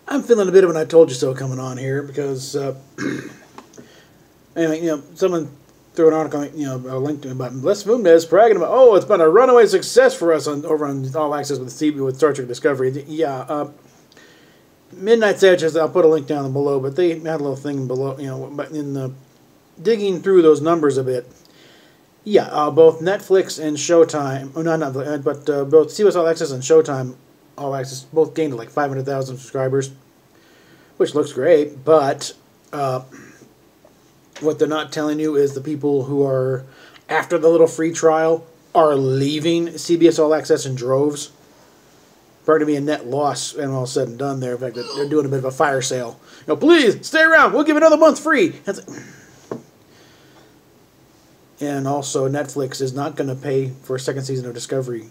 I'm feeling a bit of an "I told you so" coming on here because, anyway, someone threw an article, a link to me about Les Moonves bragging about, oh, it's been a runaway success for us over on All Access with Star Trek Discovery. Yeah, Midnight's Edge, I'll put a link down below, but they had a little thing below, in the digging through those numbers a bit. Yeah, both Netflix and Showtime, not Netflix, but both CBS All Access and Showtime All Access both gained like 500,000 subscribers, which looks great, but what they're not telling you is the people who are, after the little free trial, are leaving CBS All Access in droves. Probably going to be a net loss, and all said and done there. In fact, they're doing a bit of a fire sale. Please, stay around, we'll give another month free. And also, Netflix is not going to pay for a second season of Discovery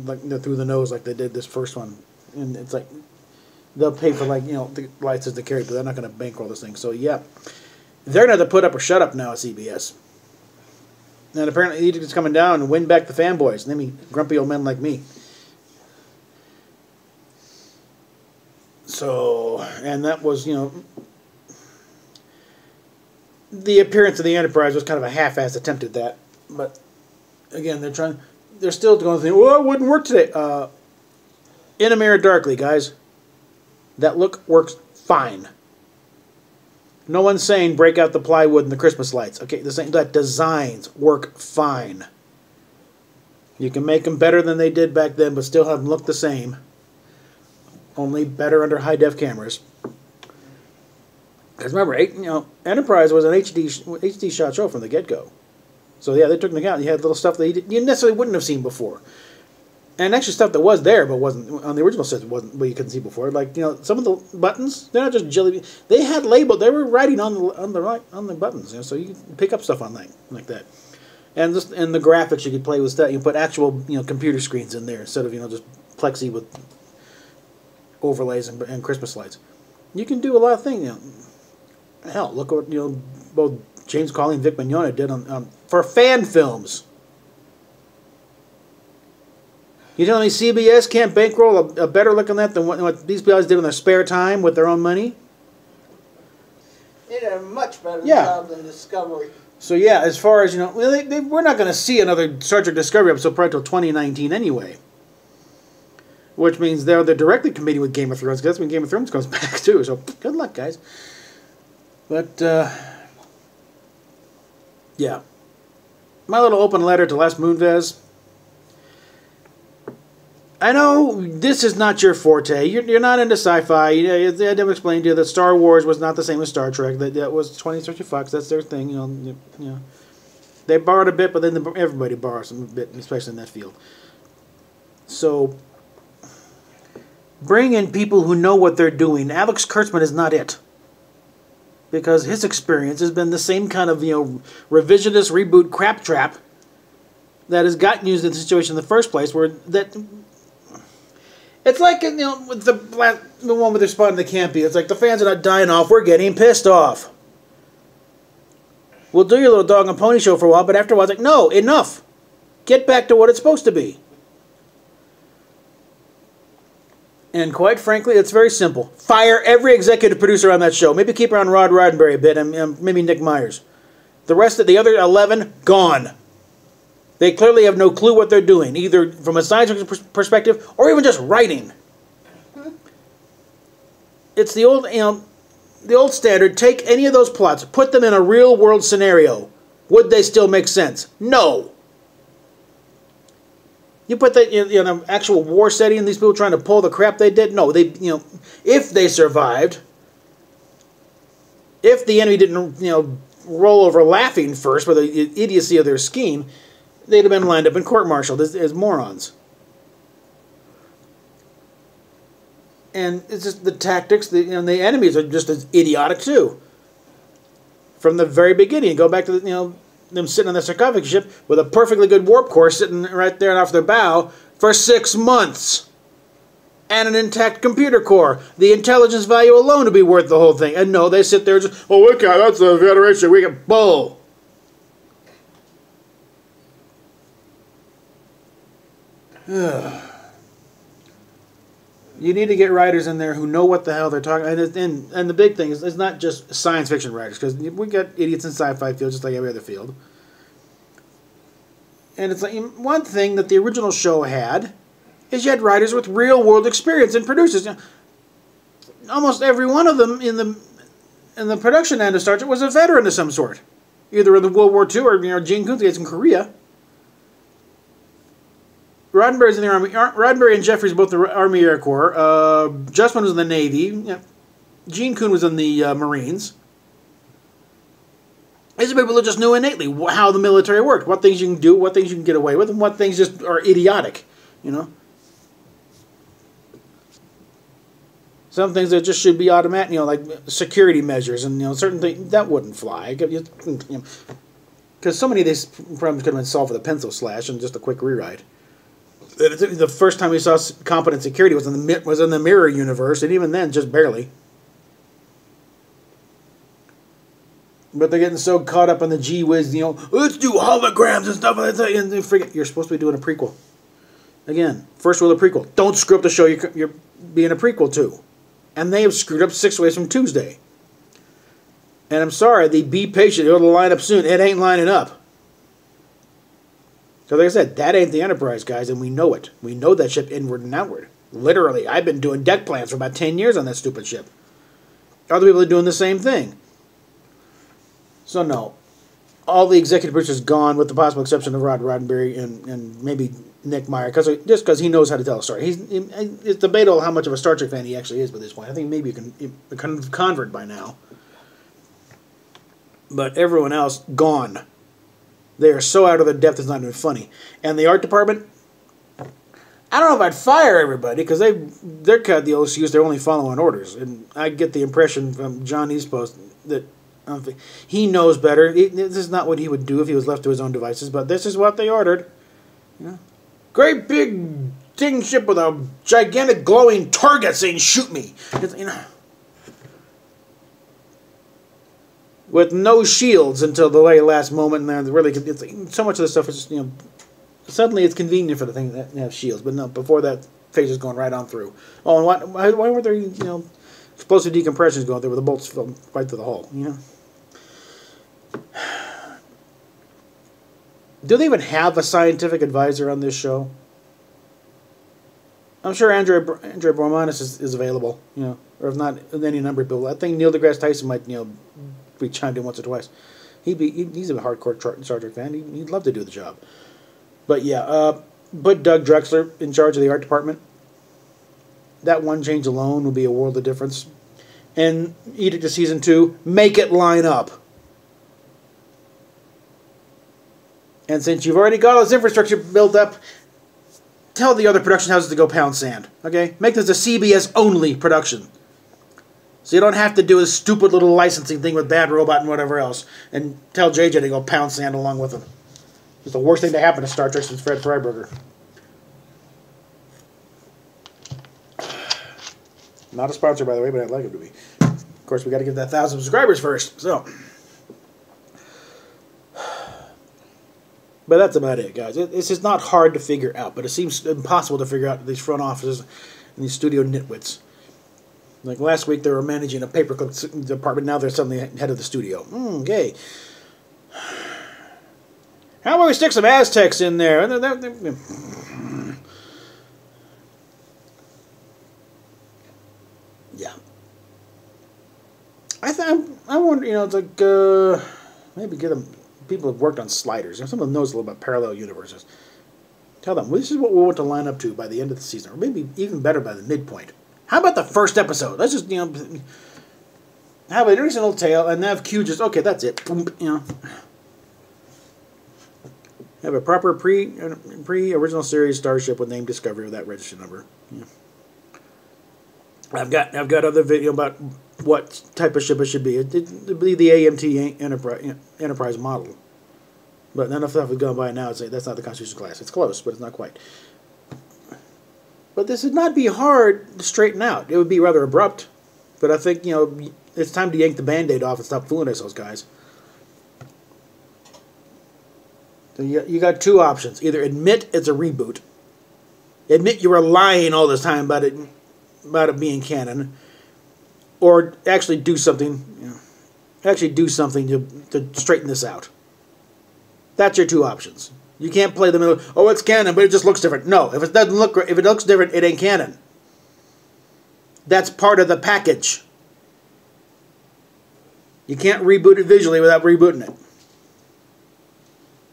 like through the nose like they did this first one. And it's like, they'll pay for the license to carry, but they're not going to bankroll this thing. So, yeah. They're going to have to put up or shut up now at CBS. And apparently Egypt is coming down and win back the fanboys. I mean, grumpy old men like me. So, and that was, the appearance of the Enterprise was kind of a half-assed attempt at that. But, again, they're still going to think, well, it wouldn't work today. In a Mirror Darkly, guys. That look works fine. No one's saying break out the plywood and the Christmas lights. Okay, that designs work fine. You can make them better than they did back then, but still have them look the same. Only better under high-def cameras. Because remember, Enterprise was an HD shot show from the get-go. So yeah, they took into account. You had little stuff that you necessarily wouldn't have seen before. And actually stuff that was there, but wasn't on the original set, wasn't what you couldn't see before. Like some of the buttons, they're not just jelly. They had labeled. They were writing on the buttons. So you can pick up stuff on like that. And the graphics you could play with that. You put actual computer screens in there instead of just plexi with overlays and Christmas lights. You can do a lot of things. Hell, look what both James Cawley and Vic Mignogna did for fan films. You telling me CBS can't bankroll a better look on that than what these guys did in their spare time with their own money? They did a much better job than Discovery. So yeah, as far as we're not going to see another Star Trek Discovery episode probably until 2019 anyway. Which means they're directly competing with Game of Thrones, because that's when Game of Thrones comes back too. So good luck, guys. But yeah, my little open letter to Les Moonves. I know this is not your forte. You're not into sci-fi. I never explained to you that Star Wars was not the same as Star Trek. That was 20th Century Fox. That's their thing. They borrowed a bit, but then everybody borrows a bit, especially in that field. So bring in people who know what they're doing. Alex Kurtzman is not it, because his experience has been the same kind of revisionist reboot crap trap that has gotten used in the situation in the first place, where that. It's like, with the one with their spot in the campy. It's like the fans are not dying off. We're getting pissed off. We'll do your little dog and pony show for a while, but after a while, it's like, no, enough. Get back to what it's supposed to be. And quite frankly, it's very simple. Fire every executive producer on that show. Maybe keep around Rod Roddenberry a bit, and maybe Nick Myers. The rest of the other 11, gone. They clearly have no clue what they're doing, either from a science fiction perspective or even just writing. It's the old standard. Take any of those plots, put them in a real-world scenario. Would they still make sense? No. You put that in an actual war setting, and these people trying to pull the crap they did. No, if they survived, if the enemy didn't roll over laughing first by the idiocy of their scheme, they'd have been lined up and court-martialed as morons. And it's just the tactics. The enemies are just as idiotic too. From the very beginning, go back to them sitting on the sarcophagus ship with a perfectly good warp core sitting right there off their bow for 6 months, and an intact computer core. The intelligence value alone would be worth the whole thing. And no, they sit there and just, oh, we got that's a Federation. We get bull. You need to get writers in there who know what the hell they're talking about. And the big thing is, it's not just science fiction writers, because we got idiots in sci-fi field just like every other field. And it's like, one thing that the original show had is you had writers with real-world experience and producers. You know, almost every one of them in the production end of Star Trek was a veteran of some sort, either in the World War II or Gene Kunz in Korea. Roddenberry's in the Army. Roddenberry and Jeffries both the Army Air Corps. Justman was in the Navy. Yeah. Gene Kuhn was in the Marines. These are people who just knew innately how the military worked, what things you can do, what things you can get away with, and what things just are idiotic. You know, some things that just should be automatic. You know, like security measures and certain things that wouldn't fly. Because so many of these problems could have been solved with a pencil slash and just a quick rewrite. The first time we saw competent security was in the Mirror universe, and even then, just barely. But they're getting so caught up on the gee whiz, let's do holograms and stuff like that, and they forget you're supposed to be doing a prequel. Again, first rule of prequel: don't screw up the show you're being a prequel to. And they have screwed up 6 ways from Tuesday. And I'm sorry, be patient. It'll line up soon. It ain't lining up. So like I said, that ain't the Enterprise, guys, and we know it. We know that ship inward and outward. Literally, I've been doing deck plans for about 10 years on that stupid ship. Other people are doing the same thing. So no, all the executive producers gone, with the possible exception of Rod Roddenberry and maybe Nick Meyer, just because he knows how to tell a story. It's debatable how much of a Star Trek fan he actually is by this point. I think maybe you can convert by now. But everyone else, gone. They are so out of their depth it's not even funny. And the art department, I don't know if I'd fire everybody, because they're cut the old excuse they're only following orders. And I get the impression from John East Post that he knows better. This is not what he would do if he was left to his own devices, but this is what they ordered. Great big ding ship with a gigantic glowing target saying, "Shoot me." With no shields until the very last moment, and really, so much of this stuff is just, suddenly it's convenient for the thing that have shields, but no, before that, phase is going right on through. Oh, and why weren't there, explosive decompressions going there with the bolts right through the hull, Do they even have a scientific advisor on this show? I'm sure Andrea Bormanis is available, or if not, any number of people. I think Neil deGrasse Tyson might, be chimed in once or twice. He's a hardcore Star Trek fan. He'd love to do the job. But yeah, put Doug Drexler in charge of the art department. That one change alone would be a world of difference. And Edict to Season 2, make it line up. And since you've already got all this infrastructure built up, tell the other production houses to go pound sand. Okay? Make this a CBS only production. So you don't have to do a stupid little licensing thing with Bad Robot and whatever else. And tell JJ to go pound sand along with them. It's the worst thing to happen to Star Trek since Fred Freiberger. Not a sponsor, by the way, but I'd like him to be. Of course, we got to get that 1,000 subscribers first. So, but that's about it, guys. It's just not hard to figure out, but it seems impossible to figure out these front offices and these studio nitwits. Like last week, they were managing a paperclip department. Now they're suddenly head of the studio. Okay. How about we stick some Aztecs in there? Yeah. I wonder, it's like, maybe get them, people who've worked on sliders, someone knows a little about parallel universes. Tell them, well, this is what we want to line up to by the end of the season, or maybe even better by the midpoint. How about the first episode? Let's just, have an interesting little tale, and have Q just, okay, that's it. Have a proper pre-original series starship with name Discovery with that register number. Yeah. I've got other video about what type of ship it should be. It'd be the AMT Enterprise model. But enough stuff has gone by now to say that's not the Constitution class. It's close, but it's not quite. But this would not be hard to straighten out. It would be rather abrupt. But I think, it's time to yank the Band-Aid off and stop fooling ourselves, guys. So you got two options. Either admit it's a reboot. Admit you were lying all this time about it about it being canon, or actually do something. Actually do something to straighten this out. That's your two options. You can't play the middle. Oh, it's canon, but it just looks different. No, if it doesn't look, if it looks different, it ain't canon. That's part of the package. You can't reboot it visually without rebooting it.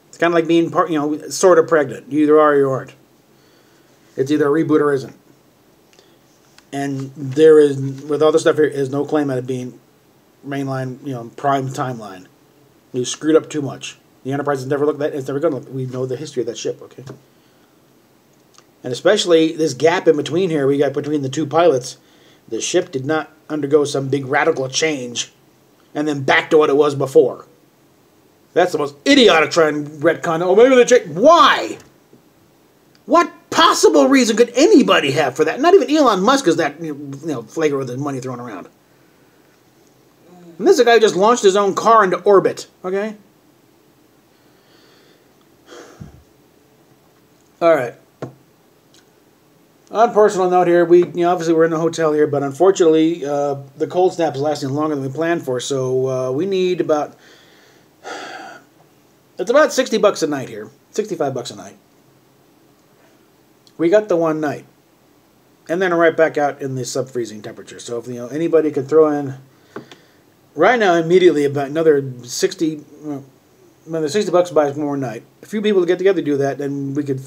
It's kind of like being sort of pregnant. You either are or you aren't. It's either a reboot or isn't. And there is, with all this stuff here, is no claim at it being mainline, prime timeline. You screwed up too much. The Enterprise has never looked that. It's never going to look. We know the history of that ship, okay? And especially this gap in between here, we got between the two pilots. The ship did not undergo some big radical change and then back to what it was before. That's the most idiotic try and retcon. Oh, maybe they changed. Why? What possible reason could anybody have for that? Not even Elon Musk is that flagrant with his money thrown around. And this is a guy who just launched his own car into orbit. Okay. All right. On a personal note here, we obviously we're in a hotel here, but unfortunately the cold snap is lasting longer than we planned for. So we need about it's about $60 a night here, $65 a night. We got the one night, and then right back out in the sub-freezing temperature. So if anybody could throw in right now immediately about another $60 buys more night. A few people to get together to do that, then we could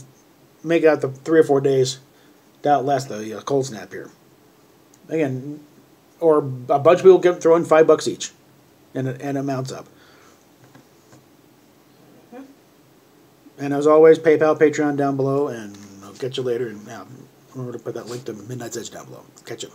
make it out the 3 or 4 days to outlast the cold snap here. Again, or a bunch of people can throw in $5 each, and it mounts up. And as always, PayPal, Patreon down below, and I'll catch you later. And remember to put that link to Midnight's Edge down below. Catch you.